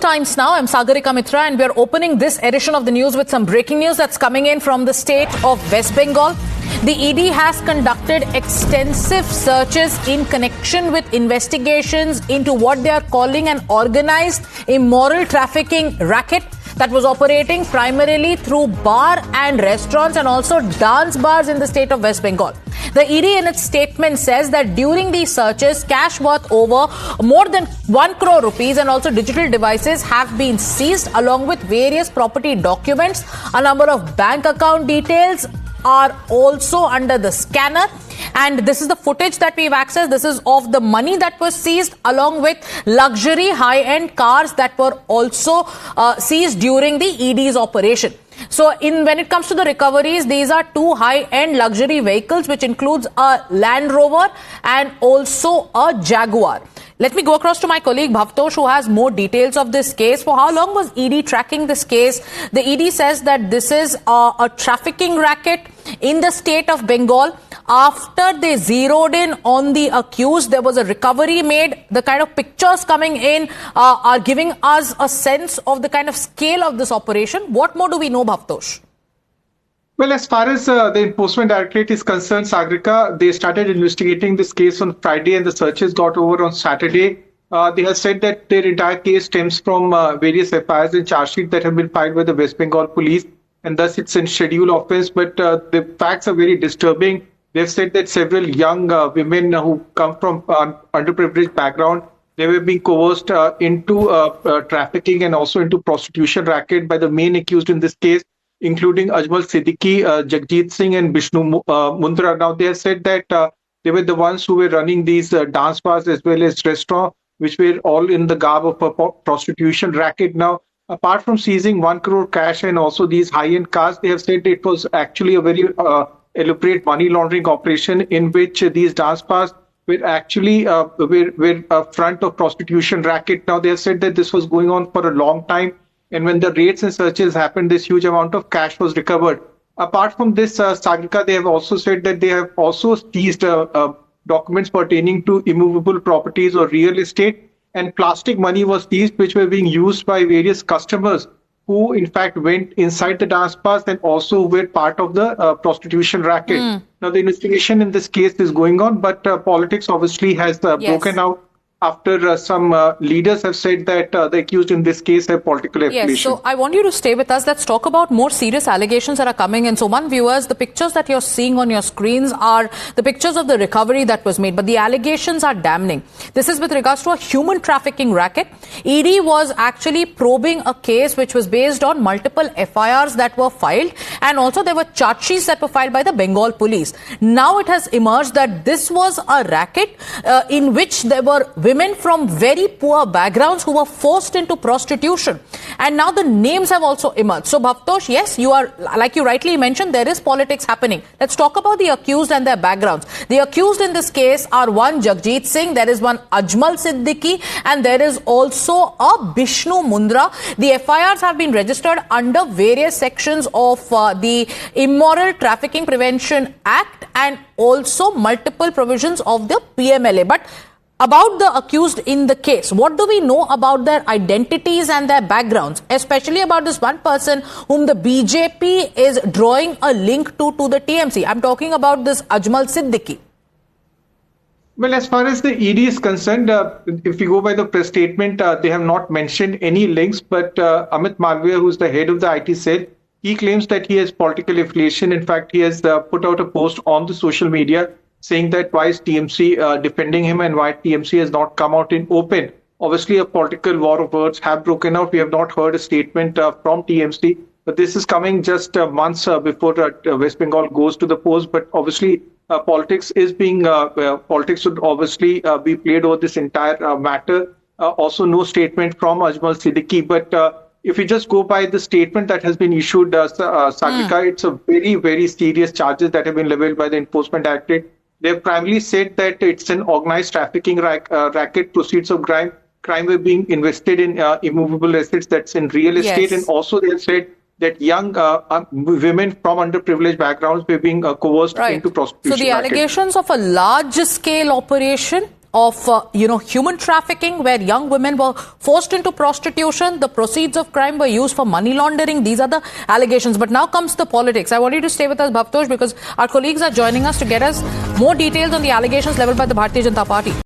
Times Now. I'm Sagarika Mitra, and we're opening this edition of the news with some breaking news that's coming in from the state of West Bengal. The ED has conducted extensive searches in connection with investigations into what they are calling an organized immoral trafficking racket that was operating primarily through bar and restaurants and also dance bars in the state of West Bengal. The ED in its statement says that during these searches, cash worth over more than 1 crore rupees and also digital devices have been seized along with various property documents. A number of bank account details are also under the scanner. And this is the footage that we've accessed. This is of the money that was seized along with luxury high-end cars that were also seized during the ED's operation. So when it comes to the recoveries, these are two high-end luxury vehicles, which includes a Land Rover and also a Jaguar. Let me go across to my colleague Bhavtosh, who has more details of this case. For how long was ED tracking this case? The ED says that this is a trafficking racket in the state of Bengal. After they zeroed in on the accused, there was a recovery made. The kind of pictures coming in are giving us a sense of the kind of scale of this operation. What more do we know, Bhavtosh? Well, as far as the Enforcement Directorate is concerned, Sagrika, they started investigating this case on Friday and the searches got over on Saturday. They have said that their entire case stems from various FIRs and charge sheets that have been filed by the West Bengal police, and thus it's in scheduled offense. But the facts are very disturbing. They've said that several young women who come from underprivileged background, they were being coerced into trafficking and also into prostitution racket by the main accused in this case, including Ajmal Siddiqui, Jagjit Singh and Vishnu Mundra. Now, they have said that they were the ones who were running these dance bars as well as restaurants, which were all in the garb of a prostitution racket. Now, apart from seizing 1 crore cash and also these high-end cars, they have said it was actually a very elaborate money laundering operation in which these dance bars were actually were a front of prostitution racket. Now, they have said that this was going on for a long time. And when the raids and searches happened, this huge amount of cash was recovered. Apart from this, Sagrika, they have also said that they have also seized documents pertaining to immovable properties or real estate, and plastic money was seized, which were being used by various customers who, in fact, went inside the dance bars and also were part of the prostitution racket. Now, the investigation in this case is going on, but politics obviously has broken out after some leaders have said that the accused in this case have political affiliation. Yes, so I want you to stay with us. Let's talk about more serious allegations that are coming in. So, viewers, the pictures that you're seeing on your screens are the pictures of the recovery that was made, but the allegations are damning. This is with regards to a human trafficking racket. ED was actually probing a case which was based on multiple FIRs that were filed, and also there were charge sheets that were filed by the Bengal police. Now it has emerged that this was a racket in which there were women from very poor backgrounds who were forced into prostitution. And now the names have also emerged. So, Bhavtosh, yes, you are, like you rightly mentioned, there is politics happening. Let's talk about the accused and their backgrounds. The accused in this case are one Jagjit Singh, there is one Ajmal Siddiqui, and there is also a Vishnu Mundra. The FIRs have been registered under various sections of the Immoral Trafficking Prevention Act and also multiple provisions of the PMLA. But about the accused in the case, what do we know about their identities and their backgrounds, especially about this one person whom the BJP is drawing a link to the TMC? I'm talking about this Ajmal Siddiqui. Well, as far as the ED is concerned, if we go by the press statement, they have not mentioned any links, but Amit Malviya, who's the head of the IT cell, he claims that he has political affiliation. In fact, he has put out a post on the social media saying that why is TMC defending him and why TMC has not come out in open. Obviously, a political war of words have broken out. We have not heard a statement from TMC, but this is coming just months before West Bengal goes to the polls. But obviously, politics is being politics should obviously be played over this entire matter. Also, no statement from Ajmal Siddiqui, but if you just go by the statement that has been issued, Sagrika, it's a very, very serious charges that have been leveled by the Enforcement Directorate. They have primarily said that it's an organized trafficking racket, proceeds of crime were being invested in immovable assets, that's in real estate. And also they have said that young women from underprivileged backgrounds were being coerced into prostitution. So the allegations of a large-scale operation of, human trafficking, where young women were forced into prostitution. The proceeds of crime were used for money laundering. These are the allegations. But now comes the politics. I want you to stay with us, Bhavtosh, because our colleagues are joining us to get us more details on the allegations leveled by the Bharatiya Janata Party.